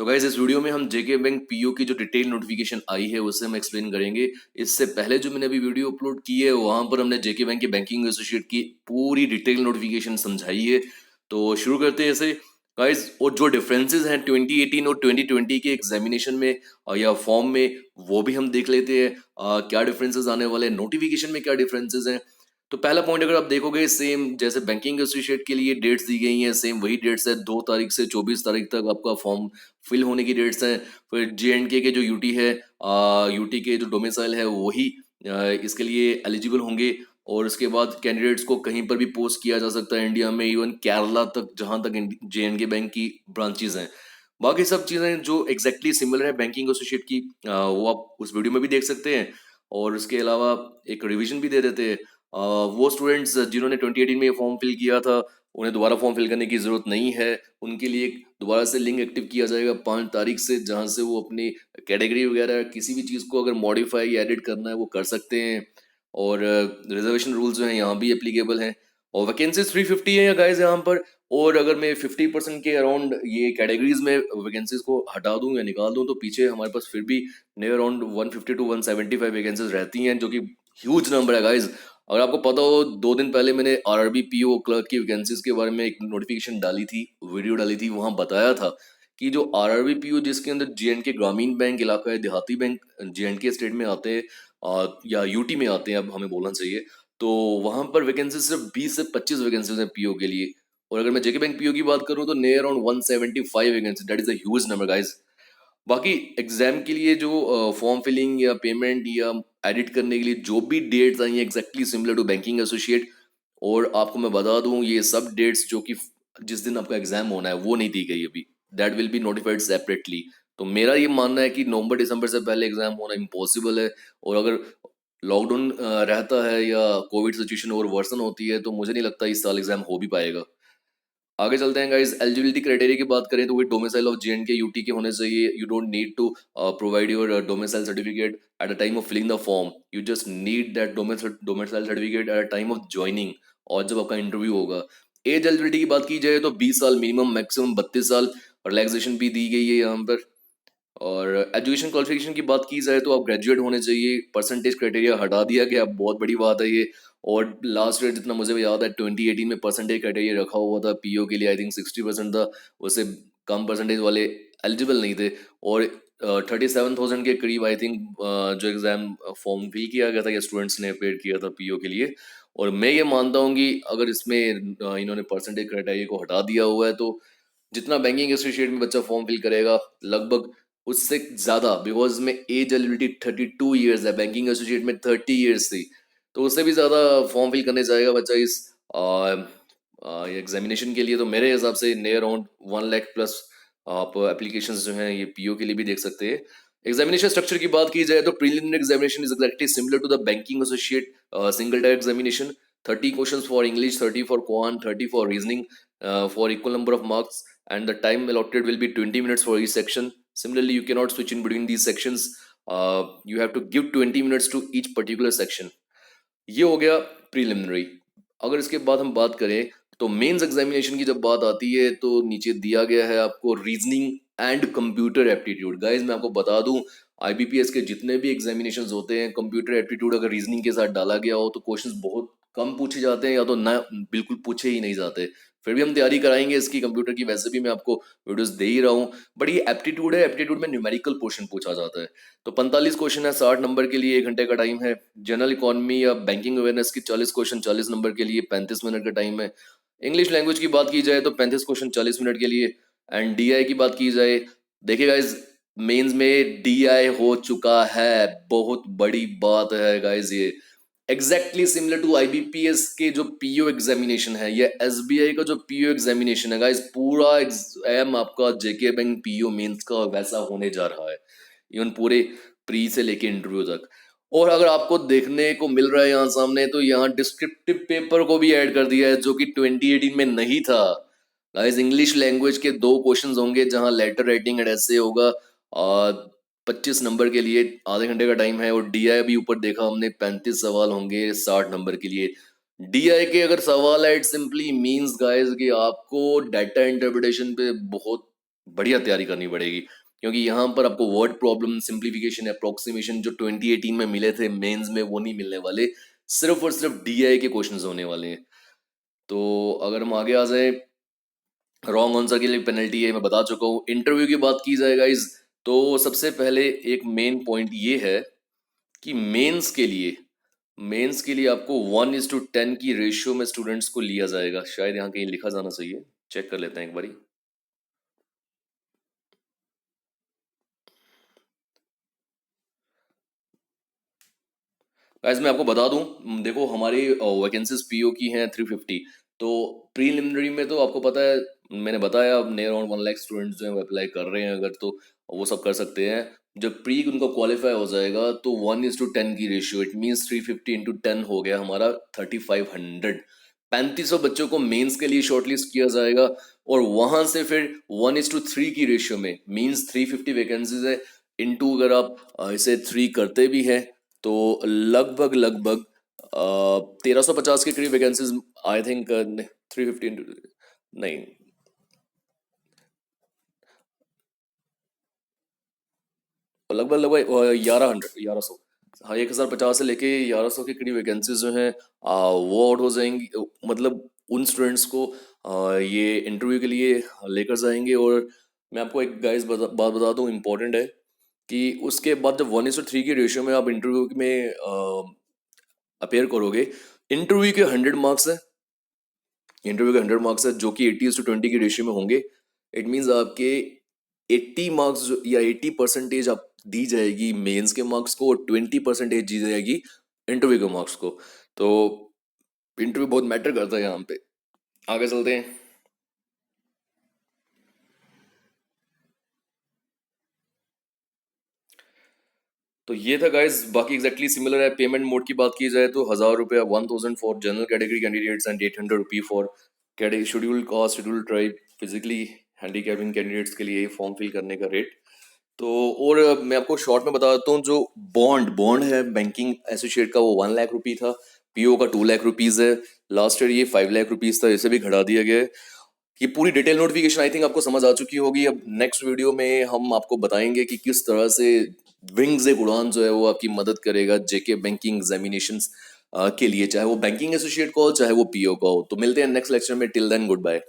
तो गाइज इस वीडियो में हम जेके बैंक पीओ की जो डिटेल नोटिफिकेशन आई है उसे हम एक्सप्लेन करेंगे। इससे पहले जो मैंने अभी वीडियो अपलोड की है वहां पर हमने जेके बैंक के बैंकिंग एसोसिएट की पूरी डिटेल नोटिफिकेशन समझाई है। तो शुरू करते हैं इसे गाइज। और जो डिफरेंसेस हैं 2018 और 2020 के एग्जामिनेशन में या फॉर्म में वो भी हम देख लेते हैं। क्या डिफरेंसेस आने वाले हैं, नोटिफिकेशन में क्या डिफरेंसेस हैं। तो पहला पॉइंट अगर आप देखोगे सेम जैसे बैंकिंग एसोसिएट के लिए डेट्स दी गई हैं, सेम वही डेट्स है। 2 तारीख से 24 तारीख तक आपका फॉर्म फिल होने की डेट्स हैं। फिर JNK के जो यूटी है, यूटी के जो डोमिसाइल है वही इसके लिए एलिजिबल होंगे। और उसके बाद कैंडिडेट्स को कहीं पर भी पोस्ट किया जा सकता है इंडिया में, इवन केरला तक जहां तक JNK बैंक की ब्रांचेज हैं। बाकी सब चीज़ें जो एग्जैक्टली सिमिलर है बैंकिंग एसोसिएट की, वो आप उस वीडियो में भी देख सकते हैं। और उसके अलावा एक रिवीजन भी दे देते हैं। वो स्टूडेंट्स जिन्होंने 2018 में ये फॉर्म फिल किया था उन्हें दोबारा फॉर्म फिल करने की ज़रूरत नहीं है। उनके लिए दोबारा से लिंक एक्टिव किया जाएगा 5 तारीख से, जहां से वो अपनी कैटेगरी वगैरह किसी भी चीज़ को अगर मॉडिफाई या एडिट करना है वो कर सकते हैं। और रिजर्वेशन रूल्स जो हैं यहाँ भी एप्लीकेबल हैं। और वैकेंसीज 350 है गाइज यहाँ पर। और अगर मैं 50% के अराउंड ये कैटेगरीज में वैकेंसीज को हटा दूं या निकाल दूं तो पीछे हमारे पास फिर भी नियर अराउंड 150 टू 175 वैकेंसीज रहती हैं, जो कि ह्यूज नंबर है गाइज। अगर आपको पता हो 2 दिन पहले मैंने आरआरबी पीओ क्लर्क की वैकेंसीज के बारे में एक नोटिफिकेशन डाली थी, वीडियो डाली थी, वहां बताया था कि जो आरआरबी पीओ जिसके अंदर JNK ग्रामीण बैंक इलाका है, देहाती बैंक JNK स्टेट में आते हैं या यूटी में आते हैं अब हमें बोलना चाहिए, तो वहां पर वैकेंसी सिर्फ 20 से 25 वैकेंसीज हैं पीओ के लिए। और अगर मैं जेके बैंक पीओ की बात करूं तो near around 175 vacancy, that is a huge number guys. बाकी एग्जाम के लिए जो फॉर्म फिलिंग या पेमेंट या एडिट करने के लिए जो भी डेट्स आई हैं exactly similar to banking associate. और आपको मैं बता दूं ये सब डेट्स जो कि जिस दिन आपका एग्जाम होना है वो नहीं दी गई अभी, that will be notified separately. तो मेरा ये मानना है कि नवंबर दिसंबर से पहले एग्जाम होना इम्पॉसिबल है। और अगर लॉकडाउन रहता है या कोविड सिचुएशन और वर्सन होती है तो मुझे नहीं लगता इस साल एग्जाम हो भी पाएगा। आगे चलते हैं गाइस। एलिजिबिलिटी क्राइटेरिया की बात करें तो वो डोमिसाइल ऑफ JNK यूटी के होने चाहिए। You don't need to provide your domicile certificate at the time of filling the form, you just need that domicile certificate at the time of joining और जब आपका इंटरव्यू होगा। As eligibility की बात की जाए तो 20 साल मिनिमम, मैक्सिमम 32 साल। रिलैक्सेशन भी दी गई है यहाँ पर। और एजुकेशन क्वालिफिकेशन की बात की जाए तो आप ग्रेजुएट होने चाहिए। परसेंटेज क्राइटेरिया हटा दिया गया, बहुत बड़ी बात है ये। और लास्ट ईयर जितना मुझे याद है 2018 में परसेंटेज क्राइटेरिया रखा हुआ था पीओ के लिए, आई थिंक 60% था। उससे कम परसेंटेज वाले एलिजिबल नहीं थे। और 37,000 के करीब आई थिंक जो एग्जाम फॉर्म फिल किया गया था या स्टूडेंट्स ने अपेयर किया था पीओ के लिए। और मैं ये मानता हूँ कि अगर इसमें इन्होंने परसेंटेज क्राइटेरिया को हटा दिया हुआ है तो जितना बैंकिंग एसोसिएट में बच्चा फॉर्म फिल करेगा लगभग उससे ज्यादा, बिकॉज में एज एलिजिबिलिटी 32 ईयर्स है, बैंकिंग एसोसिएट में 30 ईयर्स थी, तो उससे भी ज्यादा फॉर्म फिल करने जाएगा बच्चा इस एग्जामिनेशन के लिए। तो मेरे हिसाब से नियर अराउंड 1 लाख प्लस आप एप्लीकेशन जो हैं ये पीओ के लिए भी देख सकते हैं। एग्जामिनेशन स्ट्रक्चर की बात की जाए तो preliminary examination is actually similar to the banking associate single type examination. 30 question for English, 30 for quant, 30 for reasoning for equal number of marks, and the time allotted will be 20 minutes for each section. Similarly, you cannot switch in between these sections. You have to give 20 minutes to each particular section. ये हो गया preliminary. अगर इसके बाद हम बात करें तो मेंस एग्जामिनेशन की जब बात आती है तो नीचे दिया गया है आपको reasoning and computer aptitude. Guys मैं आपको बता दूं आईबीपीएस के जितने भी एग्जामिनेशन होते हैं कंप्यूटर एप्टीट्यूड अगर रीजनिंग के साथ डाला गया हो तो क्वेश्चंस बहुत कम पूछे जाते हैं या तो ना बिल्कुल पूछे ही नहीं जाते। फिर भी हम तैयारी कराएंगे इसकी कंप्यूटर की, वैसे भी मैं आपको वीडियोस दे ही रहा हूँ। बट ये एप्टीट्यूड है, एप्टीट्यूड में न्यूमेरिकल पोर्शन पूछा जाता है। तो 45 क्वेश्चन है, 60 नंबर के लिए 1 घंटे का टाइम है। जनरल इकोनॉमी या बैंकिंग अवेयरनेस की 40 क्वेश्चन 40 नंबर के लिए 35 मिनट का टाइम है। इंग्लिश लैंग्वेज की बात की जाए तो 35 क्वेश्चन 40 मिनट के लिए। एंड डीआई की बात की जाए, देखिए गाइज मेंस में डीआई हो चुका है, बहुत बड़ी बात है गाइज ये। एग्जैक्टली सिमिलर टू आईबीपीएस के जो पीओ एग्जामिनेशन है या एसबीआई का जो पीओ एग्जामिनेशन है गाइस, पूरा एग्जाम आपका जेके बैंक पीओ मेंस का वैसा होने जा रहा है, इवन पूरे प्री से लेके इंटरव्यू तक। और अगर आपको देखने को मिल रहा है यहाँ सामने तो यहाँ डिस्क्रिप्टिव पेपर को भी ऐड कर दिया है जो कि 2018 में नहीं था। गाइस इंग्लिश लैंग्वेज के 2 क्वेश्चंस होंगे जहां लेटर राइटिंग एंड ऐसे होगा, और 25 नंबर के लिए आधे घंटे का टाइम है। और डीआई भी ऊपर देखा हमने 35 सवाल होंगे 60 नंबर के लिए। डीआई के अगर सवाल है इट सिंपली मींस गाइस कि आपको डाटा इंटरप्रिटेशन पे बहुत बढ़िया तैयारी करनी पड़ेगी, क्योंकि यहाँ पर आपको वर्ड प्रॉब्लम, सिंप्लीफिकेशन, अप्रोक्सीमेशन जो 2018 में मिले थे मेंस में वो नहीं मिलने वाले, सिर्फ और सिर्फ डीआई के क्वेश्चंस होने वाले हैं। तो अगर हम आगे आ जाए, रॉन्ग आंसर के लिए पेनल्टी है मैं बता चुका हूँ। इंटरव्यू की बात की जाए गाइज, तो सबसे पहले एक मेन पॉइंट ये है कि मेंस के लिए आपको 1:10 की रेशियो में स्टूडेंट्स को लिया जाएगा। शायद यहाँ कहीं लिखा जाना चाहिए, चेक कर लेते हैं एक बारी। गाइस मैं आपको बता दूं, देखो हमारी वैकेंसीज पीओ की हैं 350। तो प्रीलिमिनरी में तो आपको पता है, मैंने बताया नियर अराउंड 1 लाख स्टूडेंट्स जो है वो अप्लाई कर रहे हैं, अगर तो वो सब कर सकते हैं। जब प्री उनका क्वालिफाई हो जाएगा तो 1:10 की रेशियो, इट मीन्स 350 इंटू 10 हो गया हमारा 3500। 3500 बच्चों को मेंस के लिए शॉर्टलिस्ट किया जाएगा, और वहां से फिर 1:3 की रेशियो में, मीन्स 350 वैकेंसीज है, इनटू अगर आप इसे 3 करते भी हैं तो लगभग लगभग 1350 के करीब वैकेंसीज, आई थिंक 350 नहीं, लगभग लगभग 1100 हाँ 1050 से लेके 1100 के करीब वैकेंसीज जो हैं वो आउट हो जाएंगी। मतलब उन स्टूडेंट्स को ये इंटरव्यू के लिए लेकर जाएंगे। और मैं आपको एक गाइस बात बता दूं, इम्पोर्टेंट है कि उसके बाद जब 1:3 की रेशियो में आप इंटरव्यू में अपेयर करोगे, इंटरव्यू के 100 मार्क्स है, इंटरव्यू के 100 मार्क्स है जो कि 80:20 की रेशियो में होंगे। इट मीन्स आपके 80 मार्क्स या 80% आप दी जाएगी मेंस के मार्क्स को, और 20% दी जाएगी इंटरव्यू के मार्क्स को। तो इंटरव्यू बहुत मैटर करता है यहाँ पे। आगे चलते हैं। तो ये था गाइस, बाकी एग्जैक्टली सिमिलर है। पेमेंट मोड की बात की जाए तो 1000 रुपया 1000 for general category candidates and 800 rupee for scheduled caste, scheduled tribe, physically handicapping candidates के लिए फॉर्म फिल करने का रेट। तो और मैं आपको शॉर्ट में बता देता हूँ, जो बॉन्ड है बैंकिंग एसोसिएट का वो 1 लाख रुपी था, पीओ का 2 लाख रुपीज है, लास्ट ईयर ये 5 लाख रुपीज था, इसे भी घटा दिया गया है। ये पूरी डिटेल नोटिफिकेशन आई थिंक आपको समझ आ चुकी होगी। अब नेक्स्ट वीडियो में हम आपको बताएंगे कि किस तरह से विंग्स एक उड़ान जो है वो आपकी मदद करेगा जेके बैंकिंग एग्जामिनेशन के लिए, चाहे वो बैंकिंग एसोसिएट का हो चाहे वो पीओ का हो। तो मिलते हैं नेक्स्ट लेक्चर में, टिल देन गुड बाय।